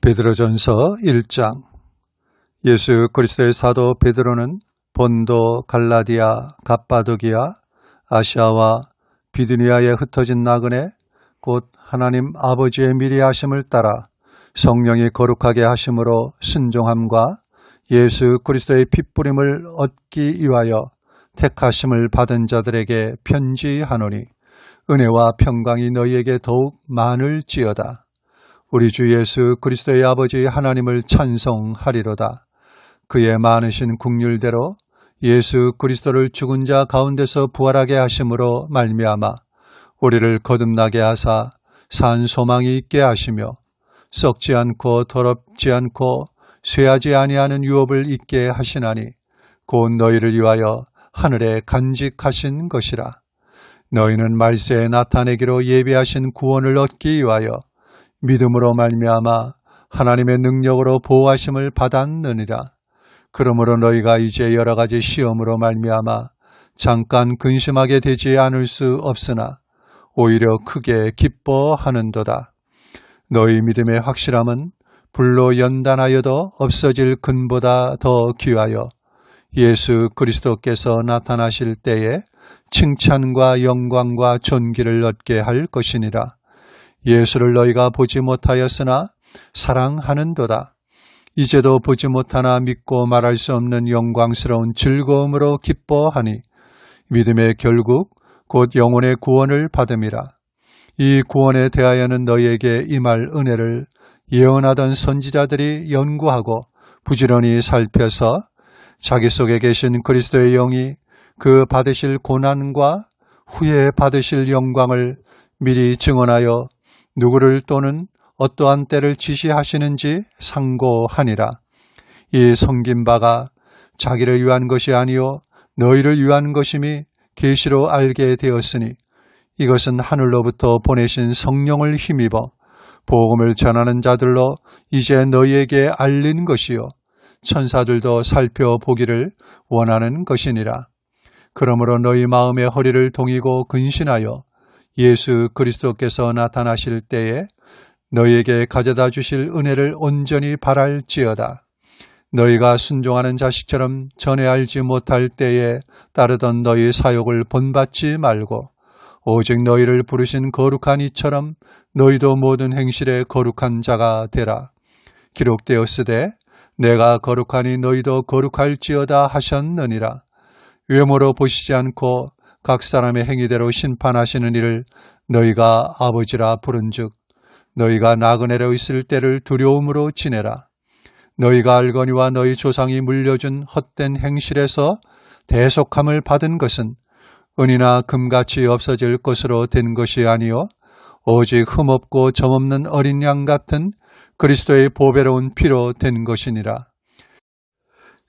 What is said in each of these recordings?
베드로전서 1장. 예수 그리스도의 사도 베드로는 본도, 갈라디아, 갑바도기아, 아시아와 비두니아에 흩어진 나그네 곧 하나님 아버지의 미리 하심을 따라 성령이 거룩하게 하심으로 순종함과 예수 그리스도의 핏부림을 얻기 위하여 택하심을 받은 자들에게 편지하노니 은혜와 평강이 너희에게 더욱 많을지어다. 우리 주 예수 그리스도의 아버지 하나님을 찬송하리로다. 그의 많으신 긍휼대로 예수 그리스도를 죽은 자 가운데서 부활하게 하심으로 말미암아 우리를 거듭나게 하사 산 소망이 있게 하시며 썩지 않고 더럽지 않고 쇠하지 아니하는 유업을 있게 하시나니 곧 너희를 위하여 하늘에 간직하신 것이라. 너희는 말세에 나타내기로 예비하신 구원을 얻기 위하여 믿음으로 말미암아 하나님의 능력으로 보호하심을 받았느니라. 그러므로 너희가 이제 여러 가지 시험으로 말미암아 잠깐 근심하게 되지 않을 수 없으나 오히려 크게 기뻐하는도다. 너희 믿음의 확실함은 불로 연단하여도 없어질 금보다 더 귀하여 예수 그리스도께서 나타나실 때에 칭찬과 영광과 존귀를 얻게 할 것이니라. 예수를 너희가 보지 못하였으나 사랑하는도다. 이제도 보지 못하나 믿고 말할 수 없는 영광스러운 즐거움으로 기뻐하니 믿음의 결국 곧 영혼의 구원을 받음이라. 이 구원에 대하여는 너희에게 임할 은혜를 예언하던 선지자들이 연구하고 부지런히 살펴서 자기 속에 계신 그리스도의 영이 그 받으실 고난과 후에 받으실 영광을 미리 증언하여 누구를 또는 어떠한 때를 지시하시는지 상고하니라. 이 섬긴 바가 자기를 위한 것이 아니요 너희를 위한 것임이 계시로 알게 되었으니 이것은 하늘로부터 보내신 성령을 힘입어 복음을 전하는 자들로 이제 너희에게 알린 것이요 천사들도 살펴보기를 원하는 것이니라. 그러므로 너희 마음의 허리를 동이고 근신하여 예수 그리스도께서 나타나실 때에 너희에게 가져다 주실 은혜를 온전히 바랄지어다. 너희가 순종하는 자식처럼 전에 알지 못할 때에 따르던 너희 사욕을 본받지 말고 오직 너희를 부르신 거룩한 이처럼 너희도 모든 행실에 거룩한 자가 되라. 기록되었으되 내가 거룩하니 너희도 거룩할지어다 하셨느니라. 외모로 보시지 않고 각 사람의 행위대로 심판하시는 이를 너희가 아버지라 부른즉 너희가 나그네로 있을 때를 두려움으로 지내라. 너희가 알거니와 너희 조상이 물려준 헛된 행실에서 대속함을 받은 것은 은이나 금같이 없어질 것으로 된 것이 아니요 오직 흠없고 점없는 어린 양 같은 그리스도의 보배로운 피로 된 것이니라.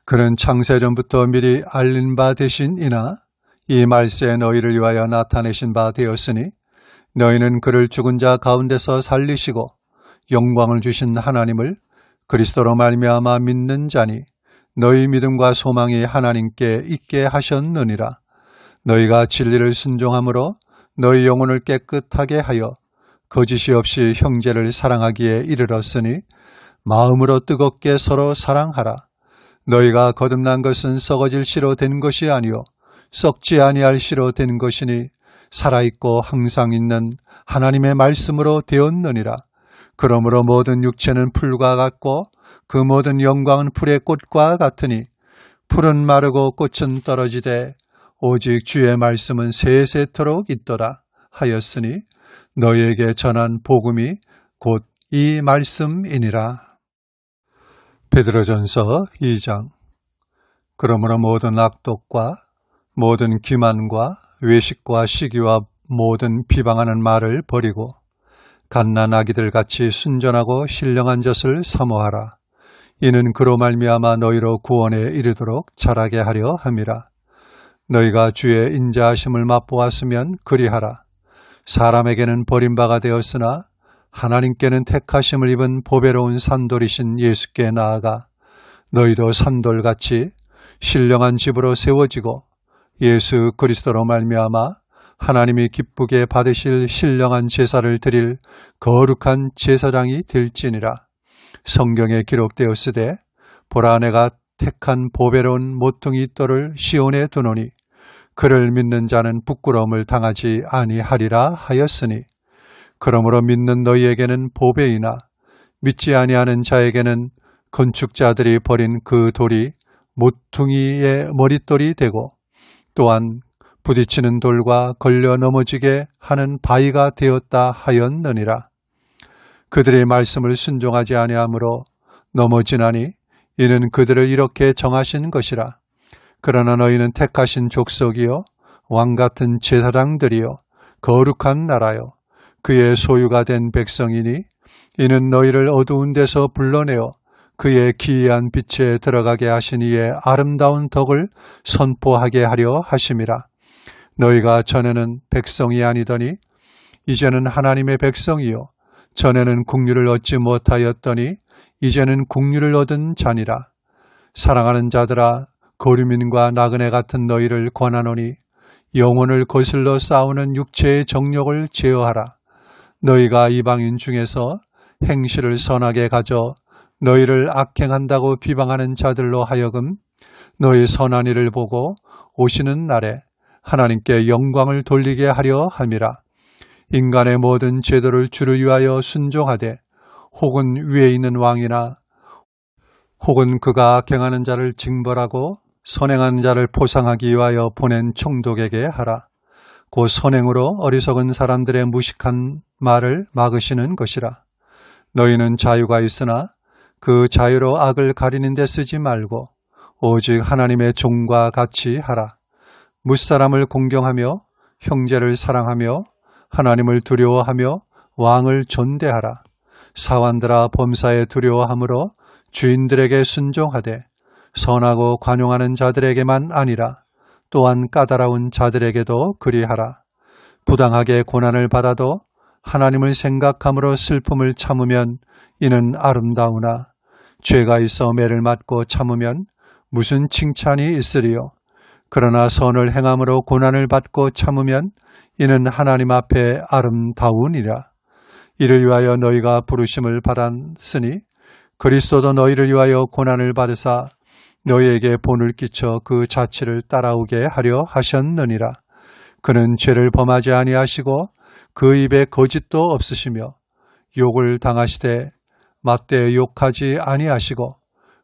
그는 창세전부터 미리 알린 바 되신이나 이 말세에 너희를 위하여 나타내신 바 되었으니 너희는 그를 죽은 자 가운데서 살리시고 영광을 주신 하나님을 그리스도로 말미암아 믿는 자니 너희 믿음과 소망이 하나님께 있게 하셨느니라. 너희가 진리를 순종함으로 너희 영혼을 깨끗하게 하여 거짓이 없이 형제를 사랑하기에 이르렀으니 마음으로 뜨겁게 서로 사랑하라. 너희가 거듭난 것은 썩어질 씨로 된 것이 아니요 썩지 아니할 씨로 된 것이니 살아있고 항상 있는 하나님의 말씀으로 되었느니라. 그러므로 모든 육체는 풀과 같고 그 모든 영광은 풀의 꽃과 같으니 풀은 마르고 꽃은 떨어지되 오직 주의 말씀은 세세토록 있도다 하였으니 너희에게 전한 복음이 곧 이 말씀이니라. 베드로전서 2장. 그러므로 모든 악독과 모든 기만과 외식과 시기와 모든 비방하는 말을 버리고 갓난 아기들 같이 순전하고 신령한 젖을 사모하라. 이는 그로 말미암아 너희로 구원에 이르도록 자라게 하려 함이라. 너희가 주의 인자하심을 맛보았으면 그리하라. 사람에게는 버림바가 되었으나 하나님께는 택하심을 입은 보배로운 산돌이신 예수께 나아가 너희도 산돌같이 신령한 집으로 세워지고 예수 그리스도로 말미암아 하나님이 기쁘게 받으실 신령한 제사를 드릴 거룩한 제사장이 될지니라. 성경에 기록되었으되 보라 내가 택한 보배로운 모퉁이 돌을 시온에 두노니 그를 믿는 자는 부끄러움을 당하지 아니하리라 하였으니 그러므로 믿는 너희에게는 보배이나 믿지 아니하는 자에게는 건축자들이 버린 그 돌이 모퉁이의 머릿돌이 되고 또한 부딪히는 돌과 걸려 넘어지게 하는 바위가 되었다 하였느니라. 그들의 말씀을 순종하지 아니하므로 넘어지나니 이는 그들을 이렇게 정하신 것이라. 그러나 너희는 택하신 족속이요 왕같은 제사장들이요 거룩한 나라요 그의 소유가 된 백성이니 이는 너희를 어두운 데서 불러내어 그의 기이한 빛에 들어가게 하신 이의 아름다운 덕을 선포하게 하려 하심이라. 너희가 전에는 백성이 아니더니 이제는 하나님의 백성이요 전에는 국류를 얻지 못하였더니 이제는 국류를 얻은 자니라. 사랑하는 자들아 거류민과 나그네 같은 너희를 권하노니 영혼을 거슬러 싸우는 육체의 정욕을 제어하라. 너희가 이방인 중에서 행실을 선하게 가져 너희를 악행한다고 비방하는 자들로 하여금 너희 선한 일을 보고 오시는 날에 하나님께 영광을 돌리게 하려 함이라. 인간의 모든 제도를 주를 위하여 순종하되 혹은 위에 있는 왕이나 혹은 그가 악행하는 자를 징벌하고 선행하는 자를 포상하기 위하여 보낸 총독에게 하라. 그 선행으로 어리석은 사람들의 무식한 말을 막으시는 것이라. 너희는 자유가 있으나 그 자유로 악을 가리는 데 쓰지 말고 오직 하나님의 종과 같이 하라. 무사람을 공경하며 형제를 사랑하며 하나님을 두려워하며 왕을 존대하라. 사환들아 범사에 두려워함으로 주인들에게 순종하되 선하고 관용하는 자들에게만 아니라 또한 까다로운 자들에게도 그리하라. 부당하게 고난을 받아도 하나님을 생각함으로 슬픔을 참으면 이는 아름다우나 죄가 있어 매를 맞고 참으면 무슨 칭찬이 있으리요. 그러나 선을 행함으로 고난을 받고 참으면 이는 하나님 앞에 아름다우니라. 이를 위하여 너희가 부르심을 받았으니 그리스도도 너희를 위하여 고난을 받으사 너희에게 본을 끼쳐 그 자취를 따라오게 하려 하셨느니라. 그는 죄를 범하지 아니하시고 그 입에 거짓도 없으시며 욕을 당하시되 맞대 욕하지 아니하시고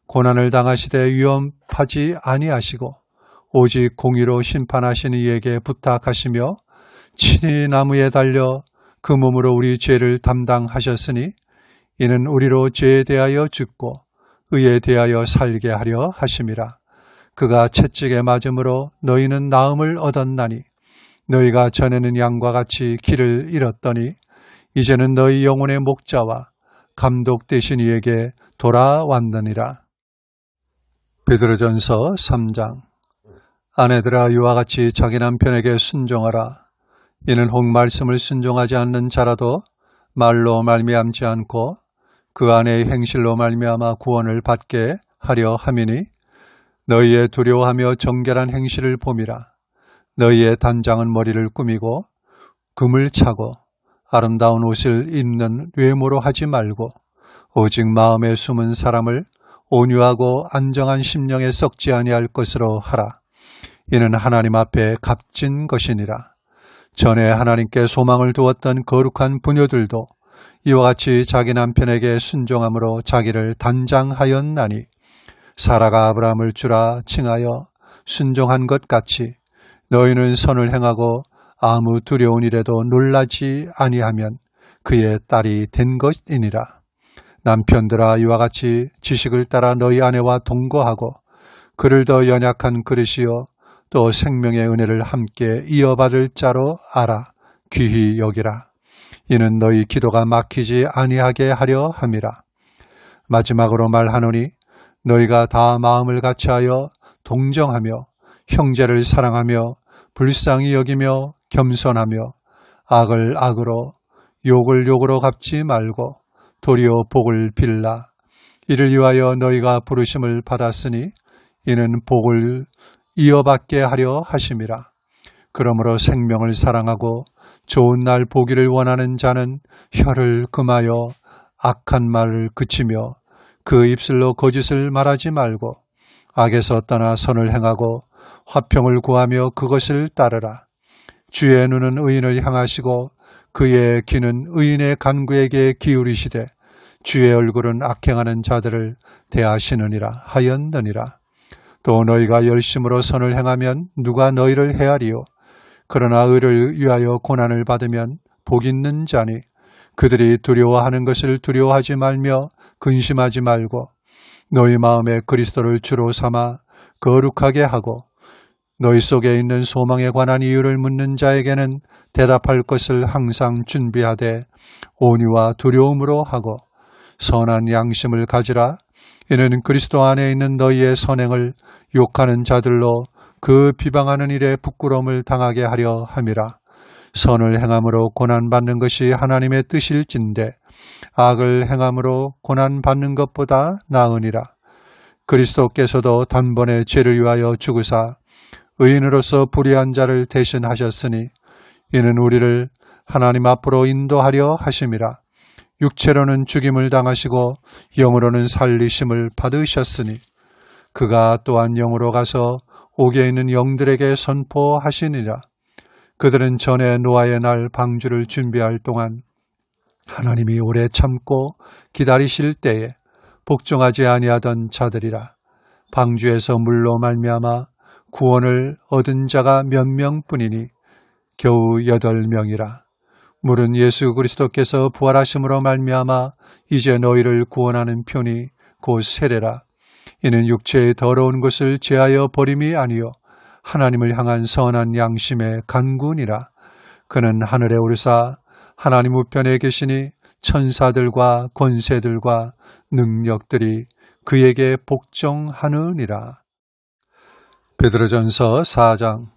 고난을 당하시되 위험하지 아니하시고 오직 공의로 심판하시는 이에게 부탁하시며 친히 나무에 달려 그 몸으로 우리 죄를 담당하셨으니 이는 우리로 죄에 대하여 죽고 의에 대하여 살게 하려 하심이라. 그가 채찍에 맞음으로 너희는 나음을 얻었나니 너희가 전에는 양과 같이 길을 잃었더니 이제는 너희 영혼의 목자와 감독 되신 이에게 돌아왔느니라. 베드로전서 3장. 아내들아 이와 같이 자기 남편에게 순종하라. 이는 혹 말씀을 순종하지 않는 자라도 말로 말미암지 않고 그 아내의 행실로 말미암아 구원을 받게 하려 함이니 너희의 두려워하며 정결한 행실을 봄이라. 너희의 단장은 머리를 꾸미고 금을 차고 아름다운 옷을 입는 외모로 하지 말고 오직 마음에 숨은 사람을 온유하고 안정한 심령에 썩지 아니할 것으로 하라. 이는 하나님 앞에 값진 것이니라. 전에 하나님께 소망을 두었던 거룩한 부녀들도 이와 같이 자기 남편에게 순종함으로 자기를 단장하였나니 사라가 아브라함을 주라 칭하여 순종한 것 같이 너희는 선을 행하고 아무 두려운 일에도 놀라지 아니하면 그의 딸이 된 것이니라. 남편들아 이와 같이 지식을 따라 너희 아내와 동거하고 그를 더 연약한 그릇이요 또 생명의 은혜를 함께 이어받을 자로 알아 귀히 여기라. 이는 너희 기도가 막히지 아니하게 하려 함이라. 마지막으로 말하노니 너희가 다 마음을 같이하여 동정하며 형제를 사랑하며 불쌍히 여기며 겸손하며 악을 악으로 욕을 욕으로 갚지 말고 도리어 복을 빌라. 이를 위하여 너희가 부르심을 받았으니 이는 복을 이어받게 하려 하심이라. 그러므로 생명을 사랑하고 좋은 날 보기를 원하는 자는 혀를 금하여 악한 말을 그치며 그 입술로 거짓을 말하지 말고 악에서 떠나 선을 행하고 화평을 구하며 그것을 따르라. 주의 눈은 의인을 향하시고 그의 귀는 의인의 간구에게 기울이시되 주의 얼굴은 악행하는 자들을 대하시느니라 하였느니라. 또 너희가 열심으로 선을 행하면 누가 너희를 헤아리요. 그러나 의를 위하여 고난을 받으면 복 있는 자니 그들이 두려워하는 것을 두려워하지 말며 근심하지 말고 너희 마음에 그리스도를 주로 삼아 거룩하게 하고 너희 속에 있는 소망에 관한 이유를 묻는 자에게는 대답할 것을 항상 준비하되 온유와 두려움으로 하고 선한 양심을 가지라. 이는 그리스도 안에 있는 너희의 선행을 욕하는 자들로 그 비방하는 일에 부끄러움을 당하게 하려 함이라. 선을 행함으로 고난받는 것이 하나님의 뜻일진데 악을 행함으로 고난받는 것보다 나으니라. 그리스도께서도 단번에 죄를 위하여 죽으사 의인으로서 불의한 자를 대신하셨으니 이는 우리를 하나님 앞으로 인도하려 하심이라. 육체로는 죽임을 당하시고 영으로는 살리심을 받으셨으니 그가 또한 영으로 가서 옥에 있는 영들에게 선포하시니라. 그들은 전에 노아의 날 방주를 준비할 동안 하나님이 오래 참고 기다리실 때에 복종하지 아니하던 자들이라. 방주에서 물로 말미암아 구원을 얻은 자가 몇 명뿐이니 겨우 8명이라. 물은 예수 그리스도께서 부활하심으로 말미암아 이제 너희를 구원하는 편이 곧 세례라. 이는 육체의 더러운 것을 제하여 버림이 아니요 하나님을 향한 선한 양심의 간구니라. 그는 하늘에 오르사 하나님 우편에 계시니 천사들과 권세들과 능력들이 그에게 복종하느니라. 베드로전서 4장.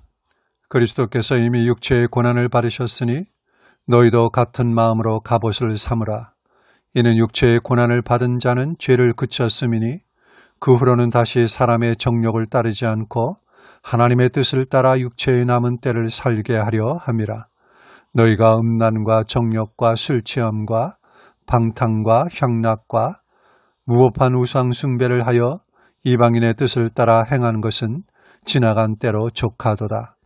그리스도께서 이미 육체의 고난을 받으셨으니 너희도 같은 마음으로 갑옷을 삼으라. 이는 육체의 고난을 받은 자는 죄를 그쳤음이니 그 후로는 다시 사람의 정욕을 따르지 않고 하나님의 뜻을 따라 육체의 남은 때를 살게 하려 함이라. 너희가 음란과 정욕과 술취함과 방탕과 향락과 무법한 우상 숭배를 하여 이방인의 뜻을 따라 행한 것은 지나간 때로 족하도다.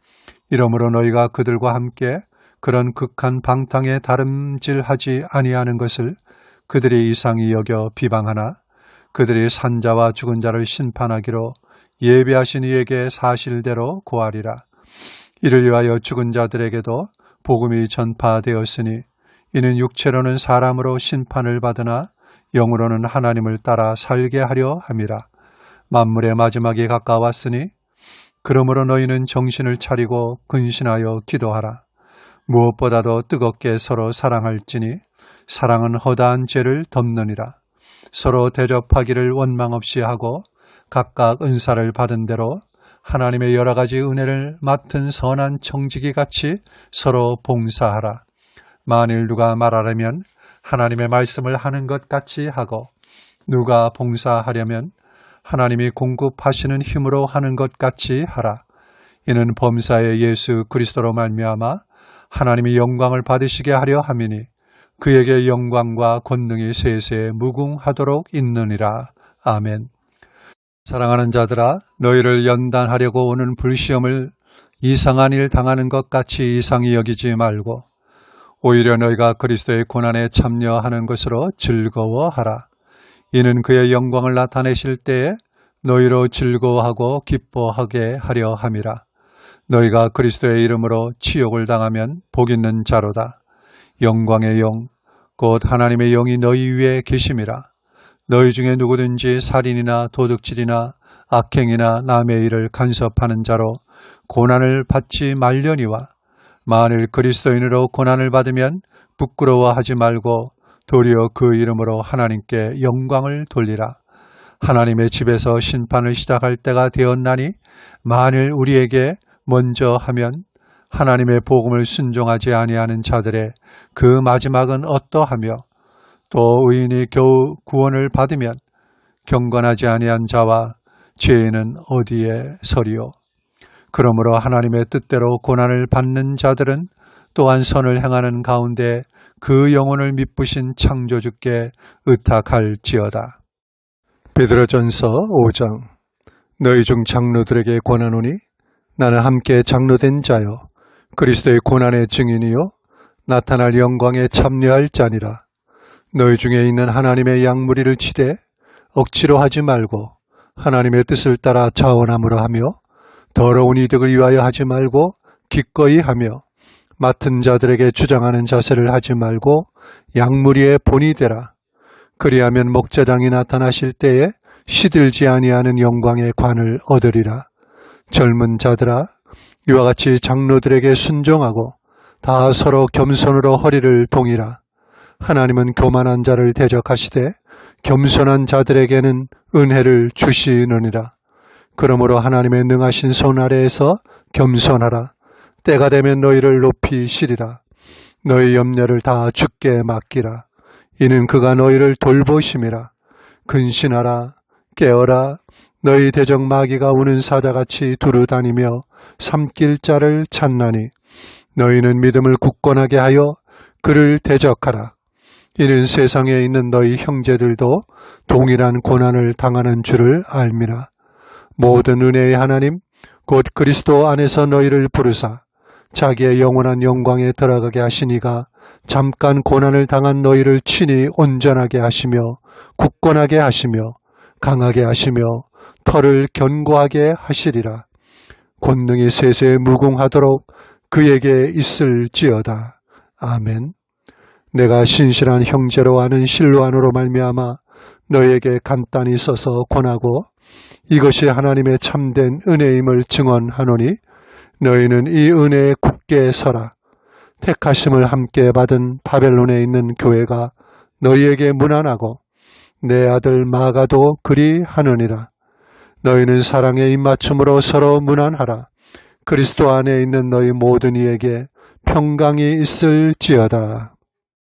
이러므로 너희가 그들과 함께 그런 극한 방탕에 다름질하지 아니하는 것을 그들이 이상히 여겨 비방하나 그들이 산자와 죽은 자를 심판하기로 예비하신 이에게 사실대로 고하리라. 이를 위하여 죽은 자들에게도 복음이 전파되었으니 이는 육체로는 사람으로 심판을 받으나 영으로는 하나님을 따라 살게 하려 함이라. 만물의 마지막이 가까웠으니 그러므로 너희는 정신을 차리고 근신하여 기도하라. 무엇보다도 뜨겁게 서로 사랑할지니 사랑은 허다한 죄를 덮느니라. 서로 대접하기를 원망 없이 하고 각각 은사를 받은 대로 하나님의 여러 가지 은혜를 맡은 선한 청지기 같이 서로 봉사하라. 만일 누가 말하려면 하나님의 말씀을 하는 것 같이 하고 누가 봉사하려면 하나님이 공급하시는 힘으로 하는 것 같이 하라. 이는 범사의 예수 그리스도로 말미암아 하나님이 영광을 받으시게 하려 함이니 그에게 영광과 권능이 세세 무궁하도록 있느니라. 아멘. 사랑하는 자들아, 너희를 연단하려고 오는 불시험을 이상한 일 당하는 것 같이 이상히 여기지 말고 오히려 너희가 그리스도의 고난에 참여하는 것으로 즐거워하라. 이는 그의 영광을 나타내실 때에 너희로 즐거워하고 기뻐하게 하려 함이라. 너희가 그리스도의 이름으로 치욕을 당하면 복 있는 자로다. 영광의 영, 곧 하나님의 영이 너희 위에 계심이라. 너희 중에 누구든지 살인이나 도둑질이나 악행이나 남의 일을 간섭하는 자로 고난을 받지 말려니와 만일 그리스도인으로 고난을 받으면 부끄러워하지 말고 도리어 그 이름으로 하나님께 영광을 돌리라. 하나님의 집에서 심판을 시작할 때가 되었나니 만일 우리에게 먼저 하면 하나님의 복음을 순종하지 아니하는 자들의 그 마지막은 어떠하며 또 의인이 겨우 구원을 받으면 경건하지 아니한 자와 죄인은 어디에 서리요. 그러므로 하나님의 뜻대로 고난을 받는 자들은 또한 선을 행하는 가운데 그 영혼을 미쁘신 창조주께 의탁할지어다. 베드로전서 5장. 너희 중 장로들에게 권하노니 나는 함께 장로된 자요 그리스도의 고난의 증인이요 나타날 영광에 참여할 자니라. 너희 중에 있는 하나님의 양무리를 치되 억지로 하지 말고 하나님의 뜻을 따라 자원함으로 하며 더러운 이득을 위하여 하지 말고 기꺼이 하며 맡은 자들에게 주장하는 자세를 하지 말고 양무리의 본이 되라. 그리하면 목자장이 나타나실 때에 시들지 아니하는 영광의 관을 얻으리라. 젊은 자들아, 이와 같이 장로들에게 순종하고 다 서로 겸손으로 허리를 동이라. 하나님은 교만한 자를 대적하시되 겸손한 자들에게는 은혜를 주시느니라. 그러므로 하나님의 능하신 손 아래에서 겸손하라. 때가 되면 너희를 높이시리라. 너희 염려를 다 주께 맡기라. 이는 그가 너희를 돌보심이라. 근신하라. 깨어라. 너희 대적 마귀가 우는 사자같이 두루다니며 삼킬 자를 찾나니 너희는 믿음을 굳건하게 하여 그를 대적하라. 이는 세상에 있는 너희 형제들도 동일한 고난을 당하는 줄을 알미라. 모든 은혜의 하나님 곧 그리스도 안에서 너희를 부르사 자기의 영원한 영광에 들어가게 하시니가 잠깐 고난을 당한 너희를 친히 온전하게 하시며 굳건하게 하시며 강하게 하시며 털을 견고하게 하시리라. 권능이 세세에 무궁하도록 그에게 있을지어다. 아멘. 내가 신실한 형제로 아는 실로안으로 말미암아 너희에게 간단히 써서 권하고 이것이 하나님의 참된 은혜임을 증언하노니 너희는 이 은혜에 굳게 서라. 택하심을 함께 받은 바벨론에 있는 교회가 너희에게 문안하고 내 아들 마가도 그리 하느니라. 너희는 사랑의 입맞춤으로 서로 문안하라. 그리스도 안에 있는 너희 모든 이에게 평강이 있을지어다.